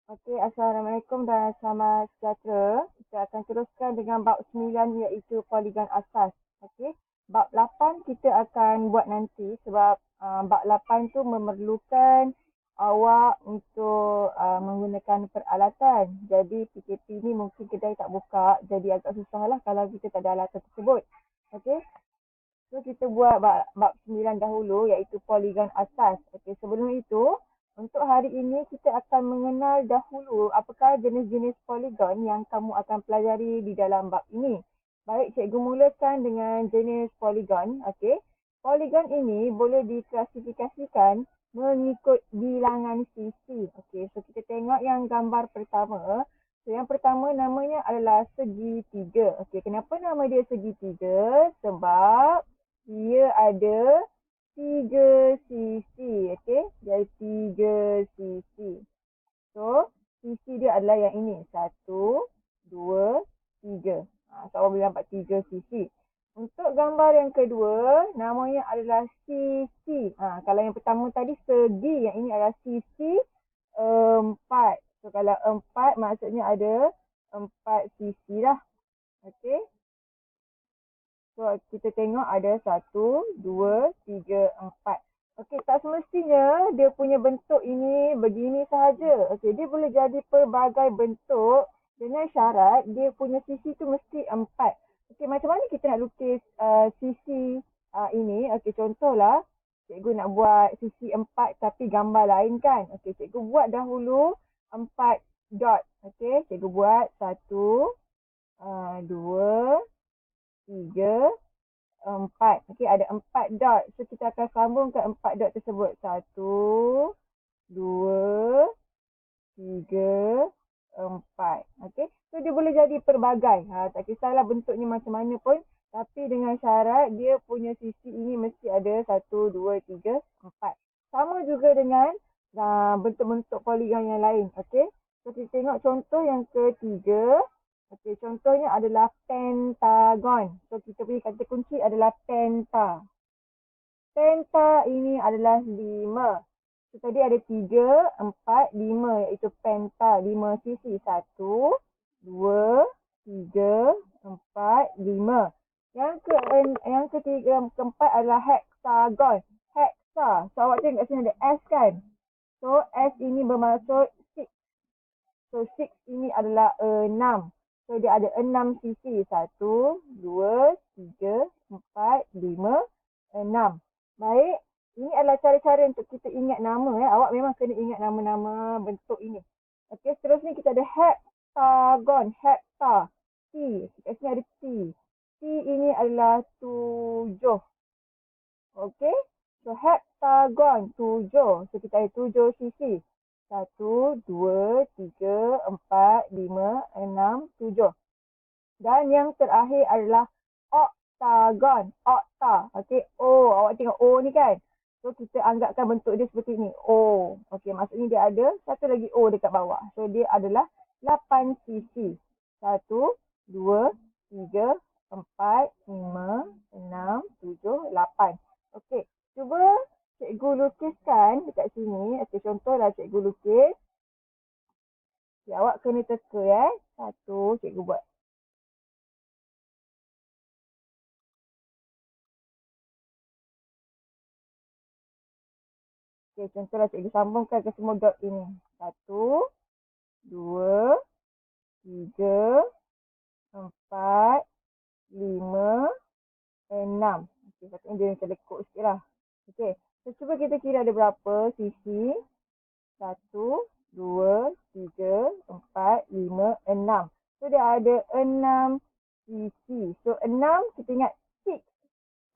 Okey, Assalamualaikum dan selamat sejahtera. Kita akan teruskan dengan bab 9 iaitu poligon asas. Okey, bab 8 kita akan buat nanti sebab bab 8 tu memerlukan awak untuk menggunakan peralatan. Jadi PKP ni mungkin kedai tak buka, jadi agak susah lah kalau kita tak ada alatan tersebut. Okey, so kita buat bab 9 dahulu iaitu poligon asas. Okey, sebelum itu untuk hari ini kita akan mengenal dahulu apakah jenis-jenis poligon yang kamu akan pelajari di dalam bab ini. Baik, cikgu mulakan dengan jenis poligon. Okey. Poligon ini boleh diklasifikasikan mengikut bilangan sisi. Okey, so kita tengok yang gambar pertama. So yang pertama namanya adalah segitiga. Okey, kenapa nama dia segitiga? Sebab dia ada 3 sisi, okey? Dia ada 3 sisi. So, sisi dia adalah yang ini. 1, 2, 3. So, awak boleh nampak 3 sisi. Untuk gambar yang kedua, namanya adalah sisi. Kalau yang pertama tadi segi, yang ini adalah sisi 4. So, kalau 4 maksudnya ada 4 sisi lah. Okey? So, kita tengok ada 1, 2, 3, 4. Okey, tak semestinya dia punya bentuk ini begini sahaja. Okey, dia boleh jadi pelbagai bentuk dengan syarat dia punya sisi tu mesti 4. Okey, macam mana kita nak lukis sisi ini? Okey, contohlah cikgu nak buat sisi 4 tapi gambar lain kan. Okey, cikgu buat dahulu 4 dot. Okey, cikgu buat 1, 2, 3, 4. Okey, ada 4 dot. So, kita akan sambungkan 4 dot tersebut. 1, 2, 3, 4. Okey. So, dia boleh jadi pelbagai. Tak kisahlah bentuknya macam mana pun. Tapi dengan syarat dia punya sisi ini mesti ada 1, 2, 3, 4. Sama juga dengan bentuk-bentuk poligon yang lain. Okey. So, kita tengok contoh yang ketiga. Okey, contohnya adalah pentagon. So, kita punya kata kunci adalah penta. Penta ini adalah 5. So, tadi ada 3, 4, 5 iaitu penta. 5 sisi. 1, 2, 3, 4, 5. Yang ketiga, keempat adalah hexagon. Hexa. So, awak tengok kat sini ada S kan? So, S ini bermaksud 6. So, 6 ini adalah 6. So, dia ada 6 sisi. 1, 2, 3, 4, 5, 6. Baik. Ini adalah cara-cara untuk kita ingat nama. Awak memang kena ingat nama-nama bentuk ini. Okey, seterusnya kita ada hexagon. Hexa. T. Kat sini ada T. T ini adalah 7. Okey. So, hexagon 7. So, kita ada 7 sisi. 1, 2, 3, 4, 5, 6, 7. Dan yang terakhir adalah oktagon. Okta. Okey, O. Awak tengok O ni kan? So, kita anggapkan bentuk dia seperti ni. O. Okey, maksudnya dia ada satu lagi O dekat bawah. So, dia adalah 8 sisi. 1, 2, 3, 4, 5, 6, 7, 8. Okey, cuba cikgu lukiskan dekat sini. Okey, contohlah cikgu lukis. Okay, awak kena teka Satu, cikgu buat. Okey, contohlah cikgu sambungkan ke semua dot ini. 1, 2, 3, 4, 5, 6. Okey, patutnya dia macam lekuk sikit lah. Okey, so cuba kita kira ada berapa sisi. 1, 2, 3, 4, 5, 6. So, dia ada 6 sisi. So, 6 kita ingat 6.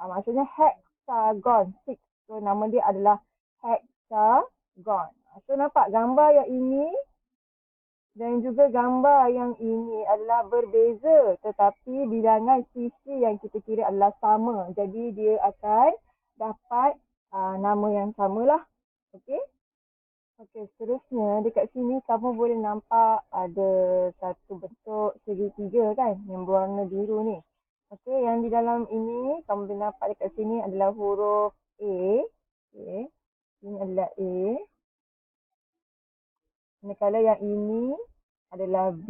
Maksudnya hexagon. 6. So, nama dia adalah hexagon. So, nampak gambar yang ini dan juga gambar yang ini adalah berbeza. Tetapi bilangan sisi yang kita kira adalah sama. Jadi, dia akan dapat nama yang samalah. Okey. Okey, seterusnya dekat sini kamu boleh nampak ada satu bentuk segitiga kan yang berwarna biru ni. Okey, yang di dalam ini kamu boleh nampak dekat sini adalah huruf A. Okey, ini adalah A. Manakala yang ini adalah B.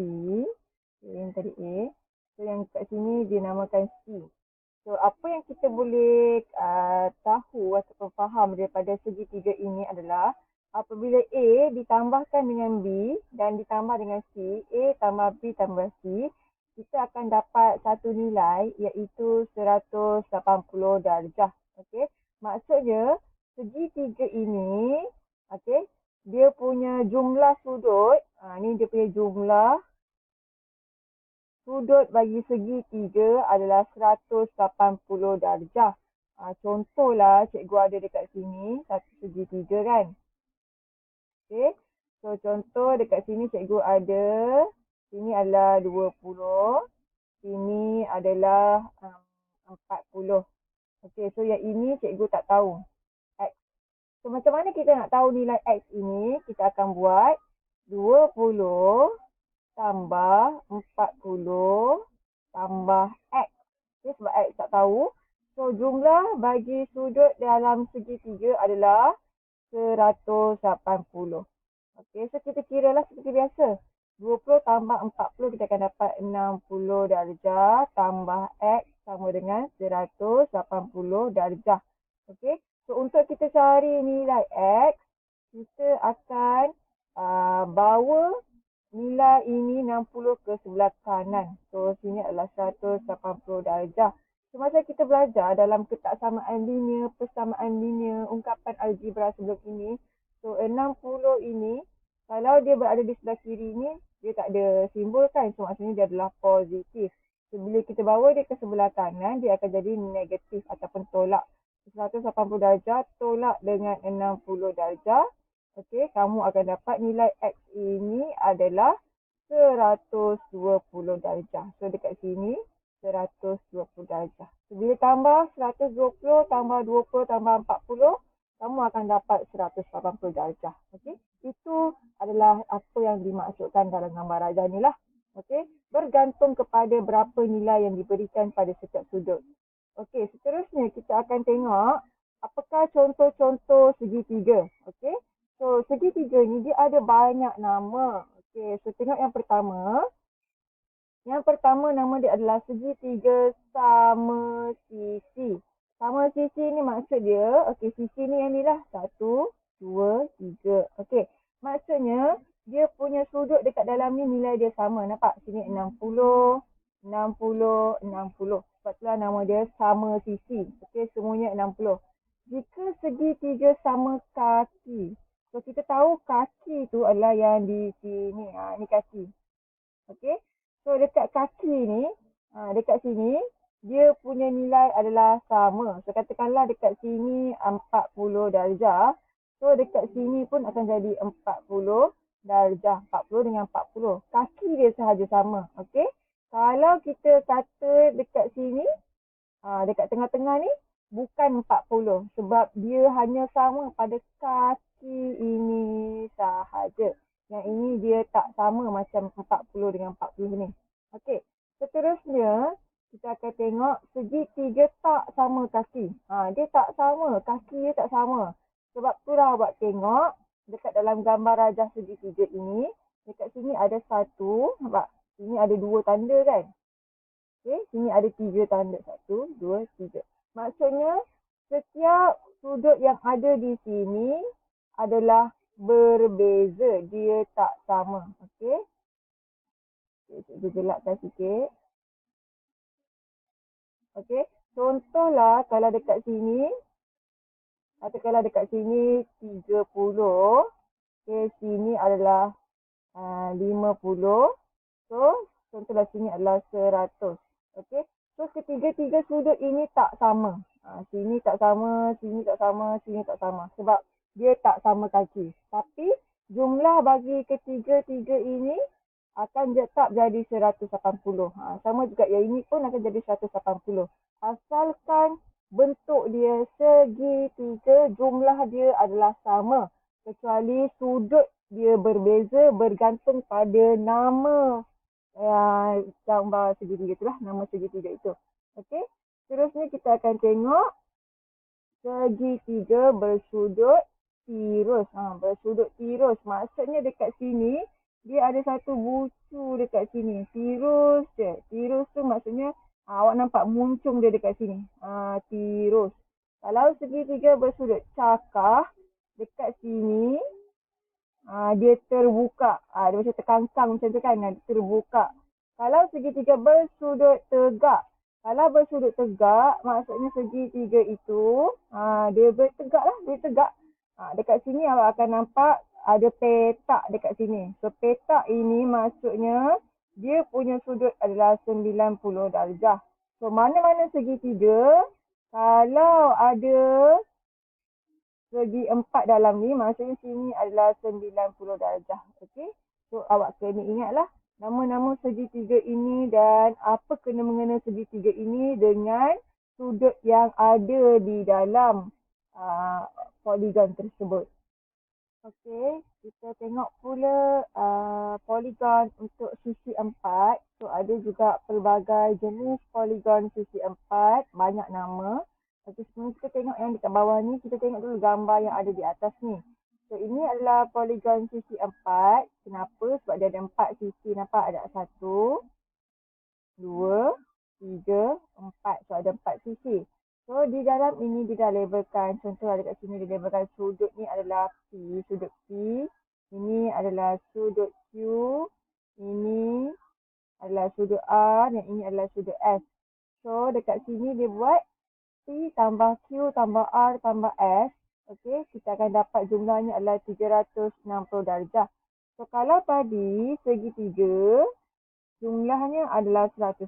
Okay, yang tadi A. So yang kat sini dinamakan C. So apa yang kita boleh tahu ataupun faham daripada segitiga ini adalah apabila A ditambahkan dengan B dan ditambah dengan C, A tambah B tambah C, kita akan dapat satu nilai iaitu 180 darjah. Okey. Maksudnya segitiga ini, okey, dia punya jumlah sudut, ni dia punya jumlah sudut bagi segitiga adalah 180 darjah. Contohlah cikgu ada dekat sini satu segitiga kan. Okey. So contoh dekat sini cikgu ada, sini adalah 20, sini adalah 40. Okey, so yang ini cikgu tak tahu. X. So macam mana kita nak tahu nilai X ini? Kita akan buat 20 tambah 40 tambah X. Okay, sebab X tak tahu. So jumlah bagi sudut dalam segitiga adalah 180. Okay, so kita kira lah seperti biasa. 20 tambah 40 kita akan dapat 60 darjah tambah X sama dengan 180 darjah. Okay, so untuk kita cari nilai X, kita akan bawa nilai ini 60 ke sebelah kanan. So sini adalah 180 darjah. So masa kita belajar dalam ketaksamaan linear, persamaan linear, ungkapan algebra sebelum ini, so 60 ini kalau dia berada di sebelah kiri ni, dia tak ada simbol kan. So maksudnya dia adalah positif. So bila kita bawa dia ke sebelah kanan, dia akan jadi negatif ataupun tolak. 180 darjah tolak dengan 60 darjah. Okey, kamu akan dapat nilai X ini adalah 120 darjah. So dekat sini 120 darjah. So bila tambah 120 tambah 20 tambah 40, kamu akan dapat 180 darjah. Okey, itu adalah apa yang dimaksudkan dalam gambar rajah ni lah. Okey, bergantung kepada berapa nilai yang diberikan pada setiap sudut. Okey, seterusnya kita akan tengok apakah contoh-contoh segitiga. Okey. So, segitiga ni dia ada banyak nama. Okey, so tengok yang pertama. Yang pertama nama dia adalah segitiga sama sisi. Sama sisi ni maksud dia, okey, sisi ni yang ni lah. 1, 2, 3. Okey, maksudnya dia punya sudut dekat dalam ni nilai dia sama. Nampak? Sini 60, 60, 60. Sebab itulah nama dia sama sisi. Okey, semuanya 60. Jika segitiga sama kaki, so kita tahu kaki tu adalah yang di sini. Ni kaki. Okey. So dekat kaki ni, dekat sini, dia punya nilai adalah sama. So katakanlah dekat sini 40 darjah. So dekat sini pun akan jadi 40 darjah. 40 dengan 40. Kaki dia sahaja sama. Okey. Kalau kita kata dekat sini, dekat tengah-tengah ni, bukan 40 sebab dia hanya sama pada kaki ini sahaja. Yang ini dia tak sama macam 40 dengan 40 ni. Okey, seterusnya kita akan tengok segitiga tak sama kaki. Dia tak sama, kaki dia tak sama. Sebab tu lah awak tengok dekat dalam gambar rajah segitiga ini, dekat sini ada satu, nampak? Sini ada dua tanda kan? Okey, sini ada tiga tanda. 1, 2, 3. Maksudnya, setiap sudut yang ada di sini adalah berbeza. Dia tak sama. Okey. Cikgu gelapkan sikit. Okey. Contohlah kalau dekat sini, katakanlah dekat sini 30. Okey, sini adalah 50. So, contohlah sini adalah 100. Okey. So, ketiga-tiga sudut ini tak sama. Sini tak sama, sini tak sama, sini tak sama. Sebab dia tak sama kaki. Tapi, jumlah bagi ketiga-tiga ini akan tetap jadi 180. Sama juga yang ini pun akan jadi 180. Asalkan bentuk dia segitiga, jumlah dia adalah sama. Kecuali sudut dia berbeza bergantung pada nama gambar segitiga itulah, nama segitiga itu. Okey. Seterusnya kita akan tengok segitiga bersudut tirus. Bersudut tirus. Maksudnya dekat sini, dia ada satu bucu dekat sini. Tirus je. Tirus tu maksudnya awak nampak muncung dia dekat sini. Tirus. Kalau segitiga bersudut cakah, dekat sini, dia terbuka. Dia macam terkangkang macam tu kan. Terbuka. Kalau segitiga bersudut tegak. Kalau bersudut tegak, maksudnya segitiga itu, dia bertegak lah. Dia tegak. Dekat sini awak akan nampak ada petak dekat sini. So, petak ini maksudnya dia punya sudut adalah 90 darjah. So, mana-mana segitiga, kalau ada segi 4 dalam ni, maksudnya sini adalah 90 darjah. Okey. So, awak kena ingatlah nama-nama segitiga ini dan apa kena-mengena segitiga ini dengan sudut yang ada di dalam poligon tersebut. Okey, kita tengok pula poligon untuk sisi 4. So, ada juga pelbagai jenis poligon sisi 4, banyak nama. Okey, sebelum kita tengok yang dekat bawah ni, kita tengok dulu gambar yang ada di atas ni. So, ini adalah poligon sisi 4. Kenapa? Sebab dia ada 4 sisi. Nampak ada 1, 2, 3, 4. So, ada 4 sisi. So, di dalam ini dia dah labelkan. Contoh dekat sini dia labelkan sudut ni adalah P. Sudut P. Ini adalah sudut Q. Ini adalah sudut R. Dan ini adalah sudut S. So, dekat sini dia buat P tambah Q tambah R tambah S. Okey, kita akan dapat jumlahnya adalah 360 darjah. So, kalau tadi segitiga, jumlahnya adalah 180.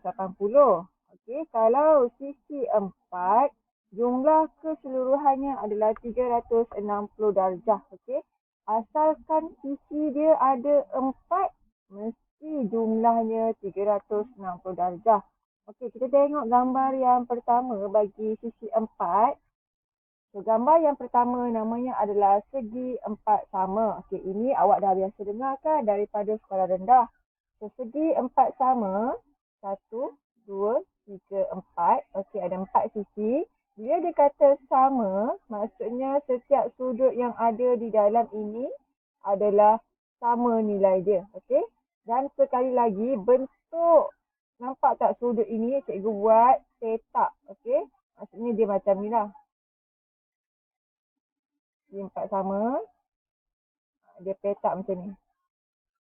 Okey, kalau sisi 4, jumlah keseluruhannya adalah 360 darjah. Okey, asalkan sisi dia ada 4, mesti jumlahnya 360 darjah. Okey, kita tengok gambar yang pertama bagi sisi 4. So, gambar yang pertama namanya adalah segi 4 sama. Okey, ini awak dah biasa dengar kan daripada sekolah rendah. So, segi 4 sama. 1, 2, 3, 4. Okey, ada 4 sisi. Bila dia kata sama, maksudnya setiap sudut yang ada di dalam ini adalah sama nilai dia. Okey. Dan sekali lagi, bentuk nampak tak sudut ini cikgu buat petak. Okey. Maksudnya dia macam ni lah. Segi 4 sama. Dia petak macam ni.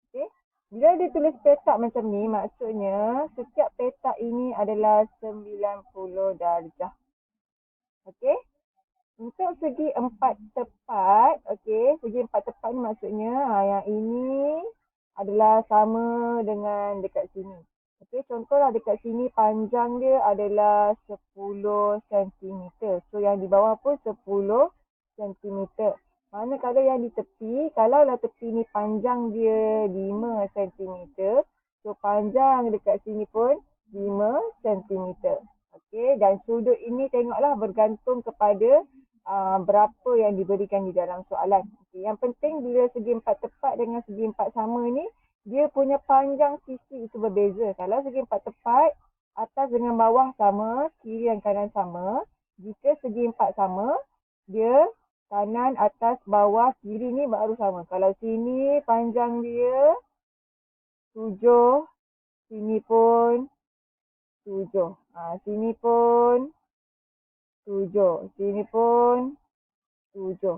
Okey. Bila dia tulis petak macam ni, maksudnya setiap petak ini adalah 90 darjah. Okey. Untuk segi 4 tepat, okey, segi 4 tepat ni maksudnya yang ini adalah sama dengan dekat sini. Okey, contohlah dekat sini panjang dia adalah 10 cm. So, yang di bawah pun 10 cm. Manakala yang di tepi, kalaulah tepi ni panjang dia 5 cm, so panjang dekat sini pun 5 cm. Okey, dan sudut ini tengoklah bergantung kepada berapa yang diberikan di dalam soalan. Okay, yang penting bila segi 4 tepat dengan segi 4 sama ni, dia punya panjang sisi itu berbeza. Kalau segi 4 tepat, atas dengan bawah sama, kiri dan kanan sama. Jika segi 4 sama, dia kanan, atas, bawah, kiri ni baru sama. Kalau sini panjang dia 7, sini pun 7. Sini pun 7. Sini pun 7.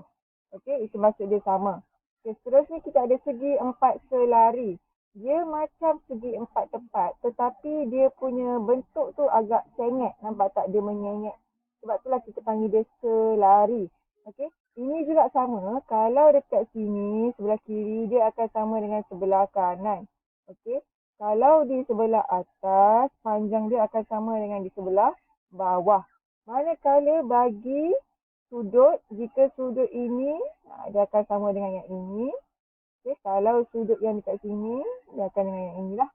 Okey, itu maksud dia sama. Okay, seterusnya kita ada segi 4 selari. Dia macam segi 4 tepat, tetapi dia punya bentuk tu agak sengit. Nampak tak dia menyengit? Sebab itulah kita panggil dia selari. Okey, ini juga sama. Kalau dekat sini, sebelah kiri, dia akan sama dengan sebelah kanan. Okey, kalau di sebelah atas, panjang dia akan sama dengan di sebelah bawah. Manakala bagi sudut, jika sudut ini, dia akan sama dengan yang ini. Okay, kalau sudut yang dekat sini, dia akan dengan yang inilah.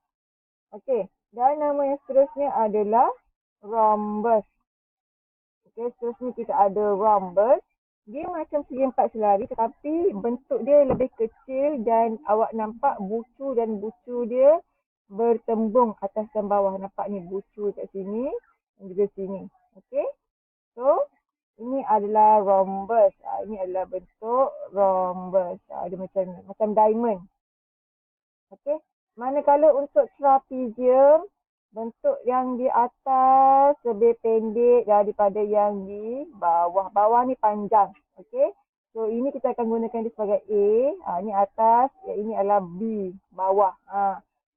Okey, dan nama yang seterusnya adalah rhombus. Okey, seterusnya kita ada rhombus. Dia macam segi 4 selari, tetapi bentuk dia lebih kecil dan awak nampak bucu dan bucu dia bertembung atas dan bawah. Nampak ni bucu kat sini dan juga sini. Okey, so Ini adalah rhombus. Ini adalah bentuk rhombus. Dia macam diamond. Okey. Manakala untuk trapezium, bentuk yang di atas lebih pendek daripada yang di bawah. Bawah ni panjang. Okey. So, ini kita akan gunakan dia sebagai A. Ini atas. Ini adalah B. Bawah.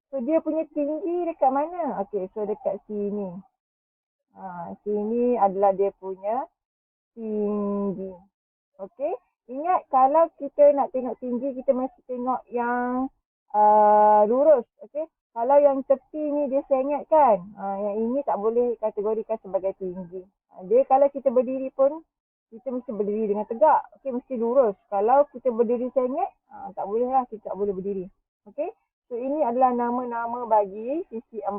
So, dia punya tinggi dekat mana? Okey. So, dekat sini. Sini adalah dia punya tinggi. Okey. Ingat kalau kita nak tengok tinggi, kita mesti tengok yang lurus. Okey. Kalau yang tepi ni dia sengit kan. Yang ini tak boleh kategorikan sebagai tinggi. Dia kalau kita berdiri pun, kita mesti berdiri dengan tegak. Okey, mesti lurus. Kalau kita berdiri sengit, tak boleh lah. Kita tak boleh berdiri. Okey. So, ini adalah nama-nama bagi sisi 4.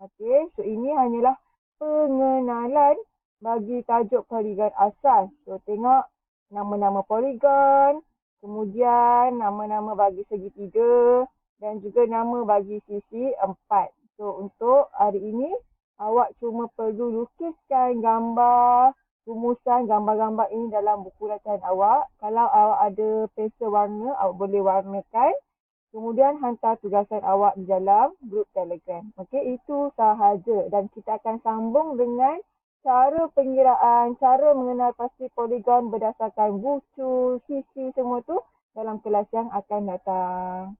Okey. So, ini hanyalah pengenalan bagi tajuk poligon asas. So, tengok nama-nama poligon, kemudian nama-nama bagi segitiga dan juga nama bagi sisi 4. So, untuk hari ini, awak cuma perlu lukiskan gambar, rumusan gambar-gambar ini dalam buku latihan awak. Kalau awak ada pensel warna, awak boleh warnakan. Kemudian hantar tugasan awak di dalam grup Telegram. Okey, itu sahaja. Dan kita akan sambung dengan cara pengiraan, cara mengenal pasti poligon berdasarkan bucu, sisi semua tu dalam kelas yang akan datang.